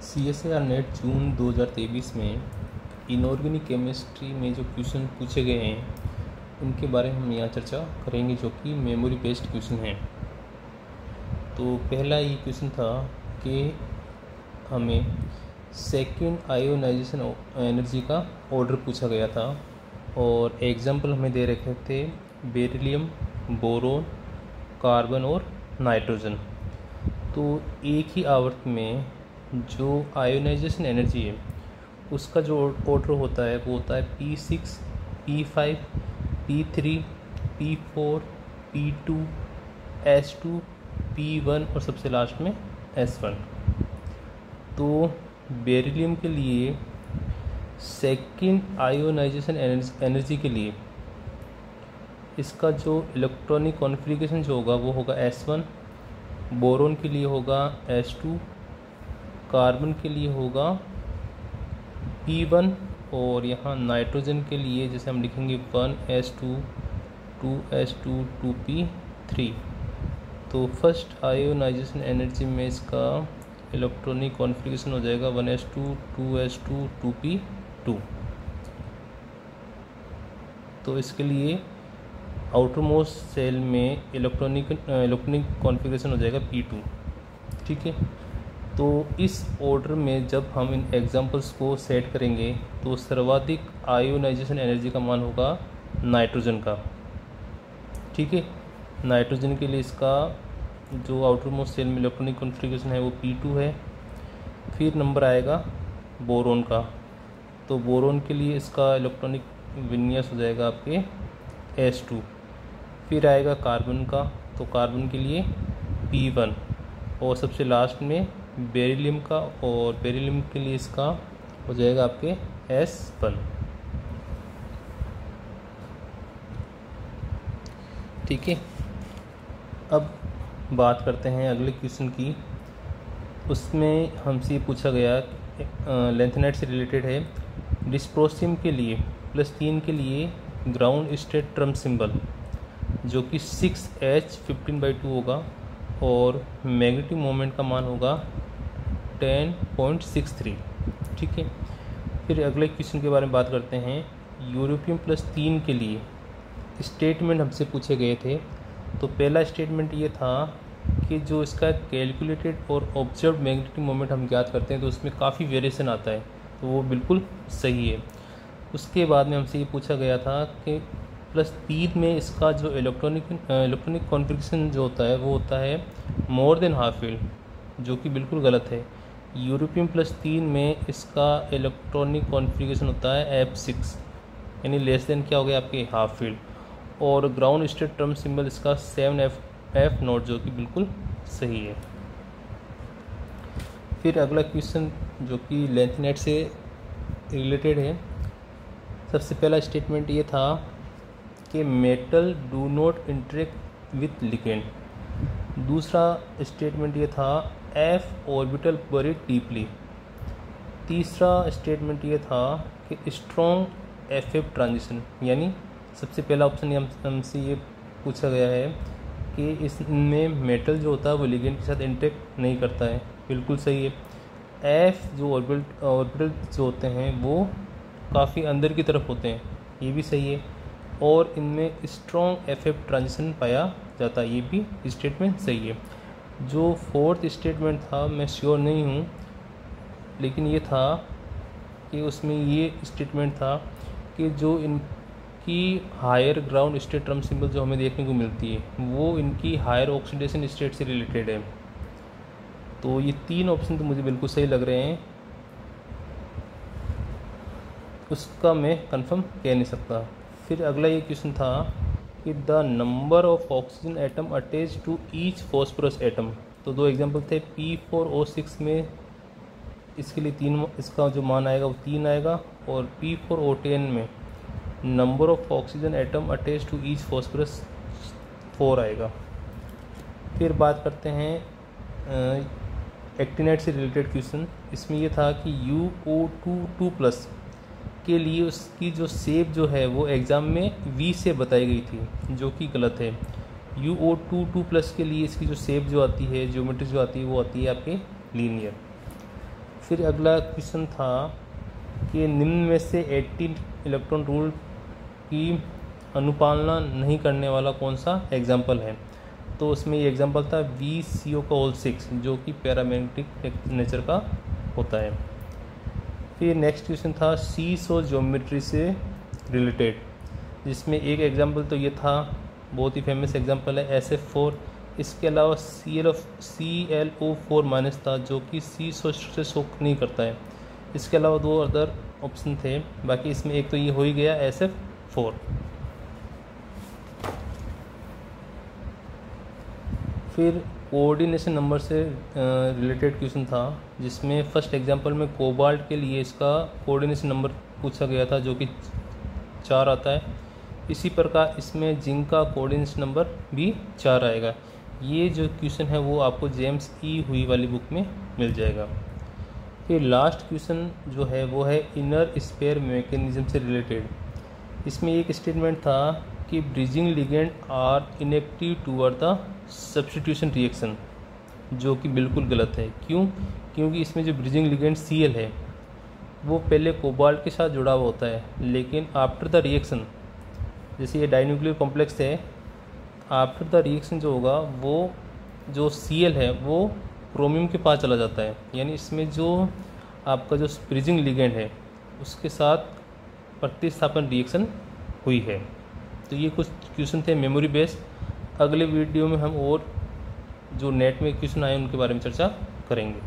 CSIR net जून 2023 में inorganic chemistry में जो क्वेश्चन पूछे गए हैं उनके बारे में हम यहाँ चर्चा करेंगे, जो कि मेमोरी बेस्ड क्वेश्चन हैं। तो पहला ये क्वेश्चन था कि हमें सेकंड आयोनाइजेशन एनर्जी का ऑर्डर पूछा गया था और एग्जाम्पल हमें दे रखे थे बेरिलियम, बोरोन, कार्बन और नाइट्रोजन। तो एक ही आवर्त में जो आयोनाइजेशन एनर्जी है उसका जो ऑर्डर होता है वो होता है P6, P5, P3, P4, P2, S2, P1 और सबसे लास्ट में S1। तो बेरिलियम के लिए सेकंड आयोनाइजेशन एनर्जी के लिए इसका जो इलेक्ट्रॉनिक कॉन्फ़िगरेशन जो होगा वो होगा S1, बोरोन के लिए होगा S2, कार्बन के लिए होगा P1 और यहाँ नाइट्रोजन के लिए जैसे हम लिखेंगे 1S2, 2S2, 2P3। तो फर्स्ट आयोनाइजेशन एनर्जी में इसका इलेक्ट्रॉनिक कॉन्फ़िगरेशन हो जाएगा 1S2, 2S2, 2P2। तो इसके लिए आउटर मोस्ट सेल में इलेक्ट्रॉनिक कॉन्फ़िगरेशन हो जाएगा P2। ठीक है, तो इस ऑर्डर में जब हम इन एग्जांपल्स को सेट करेंगे तो सर्वाधिक आयोनाइजेशन एनर्जी का मान होगा नाइट्रोजन का। ठीक है, नाइट्रोजन के लिए इसका जो आउटर मोस्ट सेल में इलेक्ट्रॉनिक कॉन्फ़िगरेशन है वो P2 है। फिर नंबर आएगा बोरोन का, तो बोरोन के लिए इसका इलेक्ट्रॉनिक विन्यास हो जाएगा आपके S2। फिर आएगा कार्बन का, तो कार्बन के लिए P1 और सबसे लास्ट में बेरिलियम का, और बेरिलियम के लिए इसका हो जाएगा आपके S1। ठीक है, अब बात करते हैं अगले क्वेश्चन की। उसमें हमसे पूछा गया लेंथेनाइट से रिलेटेड है। डिस्प्रोसियम के लिए +3 के लिए ग्राउंड स्टेट ट्रम सिंबल जो कि 6H15/2 होगा और मैग्नेटिक मोमेंट का मान होगा 10.63। ठीक है, फिर अगले क्वेश्चन के बारे में बात करते हैं। यूरोपियम +3 के लिए स्टेटमेंट हमसे पूछे गए थे। तो पहला स्टेटमेंट ये था कि जो इसका कैलकुलेटेड और ऑब्जर्व मैग्नेटिक मोमेंट हम ज्ञात करते हैं तो उसमें काफ़ी वेरिएशन आता है, तो वो बिल्कुल सही है। उसके बाद में हमसे ये पूछा गया था कि +3 में इसका जो इलेक्ट्रॉनिक कॉन्फ़िगरेशन जो होता है वो होता है मोर देन हाफ फील्ड, जो कि बिल्कुल गलत है। यूरोपियम +3 में इसका इलेक्ट्रॉनिक कॉन्फ़िगरेशन होता है F6, यानी लेस देन क्या हो गया आपके हाफ फील्ड। और ग्राउंड स्टेट ट्रम सिंबल इसका 7F0, जो कि बिल्कुल सही है। फिर अगला क्वेश्चन जो कि लेंथेनाइट से रिलेटेड है। सबसे पहला स्टेटमेंट ये था कि metal do not interact with ligand. दूसरा स्टेटमेंट ये था F ऑर्बिटल बरीड डीपली। तीसरा स्टेटमेंट ये था कि स्ट्रॉन्ग FF ट्रांजिशन, यानी सबसे पहला ऑप्शन हमसे ये पूछा गया है कि इसमें मेटल जो होता है वो लिगेंड के साथ इंटरेक्ट नहीं करता है, बिल्कुल सही है। F जो ऑर्बिटल जो होते हैं वो काफ़ी अंदर की तरफ होते हैं, ये भी सही है। और इनमें स्ट्रॉन्ग FF ट्रांजिशन पाया जाता है, ये भी स्टेटमेंट सही है। जो फोर्थ स्टेटमेंट था मैं श्योर नहीं हूँ, लेकिन ये था कि उसमें ये स्टेटमेंट था कि जो इनकी higher ground state term symbol जो हमें देखने को मिलती है वो इनकी हायर ऑक्सीडेशन स्टेट से रिलेटेड है। तो ये तीन ऑप्शन तो मुझे बिल्कुल सही लग रहे हैं, उसका मैं कंफर्म कह नहीं सकता। फिर अगला ये क्वेश्चन था कि the number of oxygen atom attach to each phosphorus atom. तो दो एग्जांपल थे, P4O6 में इसके लिए 3, इसका जो मान आएगा वो 3 आएगा, और P4O10 में number of oxygen atom attach to each phosphorus 4 आएगा। फिर बात करते हैं एक्टिनाइट से रिलेटेड क्वेश्चन। इसमें यह था कि UO2 के लिए उसकी जो शेप जो है वो एग्ज़ाम में V से बताई गई थी, जो कि गलत है। UO2 के लिए इसकी जो शेप जो आती है, ज्योमेट्री जो आती है वो आती है आपके लीनियर। फिर अगला क्वेश्चन था कि निम्न में से 18 इलेक्ट्रॉन रूल की अनुपालना नहीं करने वाला कौन सा एग्जाम्पल है। तो उसमें ये एग्जाम्पल था VCO6 जो कि पैरामैग्नेटिक नेचर का होता है। फिर नेक्स्ट क्वेश्चन था सीसो ज्योमेट्री से रिलेटेड, जिसमें एक एग्जाम्पल तो ये था, बहुत ही फेमस एग्जाम्पल है SF4। इसके अलावा ClO4 माइनस था जो कि सीसो से शोक नहीं करता है। इसके अलावा 2 अदर ऑप्शन थे, बाकी इसमें एक तो ये हो ही गया SF4। फिर कोऑर्डिनेशन नंबर से रिलेटेड क्वेश्चन था, जिसमें फर्स्ट एग्जांपल में कोबाल्ट के लिए इसका कोऑर्डिनेशन नंबर पूछा गया था जो कि 4 आता है। इसी प्रकार इसमें जिंक का कोऑर्डिनेशन नंबर भी 4 आएगा। ये जो क्वेश्चन है वो आपको जेम्स ई हुई वाली बुक में मिल जाएगा। फिर लास्ट क्वेश्चन जो है वो है इनर स्पेयर मैकेनिज्म से रिलेटेड। इसमें एक स्टेटमेंट था कि bridging ligand are inactive toward the substitution reaction, जो कि बिल्कुल गलत है। क्यों? क्योंकि इसमें जो ब्रिजिंग लिगेंड Cl है वो पहले कोबाल्ट के साथ जुड़ा हुआ होता है, लेकिन आफ्टर द रिएक्शन, जैसे ये डाइन्यूक्लियर कॉम्प्लेक्स है, आफ्टर द रिएक्शन जो होगा वो जो Cl है वो क्रोमियम के पास चला जाता है। यानी इसमें जो आपका जो ब्रिजिंग लिगेंड है उसके साथ प्रतिस्थापन रिएक्शन हुई है। तो ये कुछ क्वेश्चन थे मेमोरी बेस्ड। अगले वीडियो में हम और जो नेट में क्वेश्चन आए उनके बारे में चर्चा करेंगे।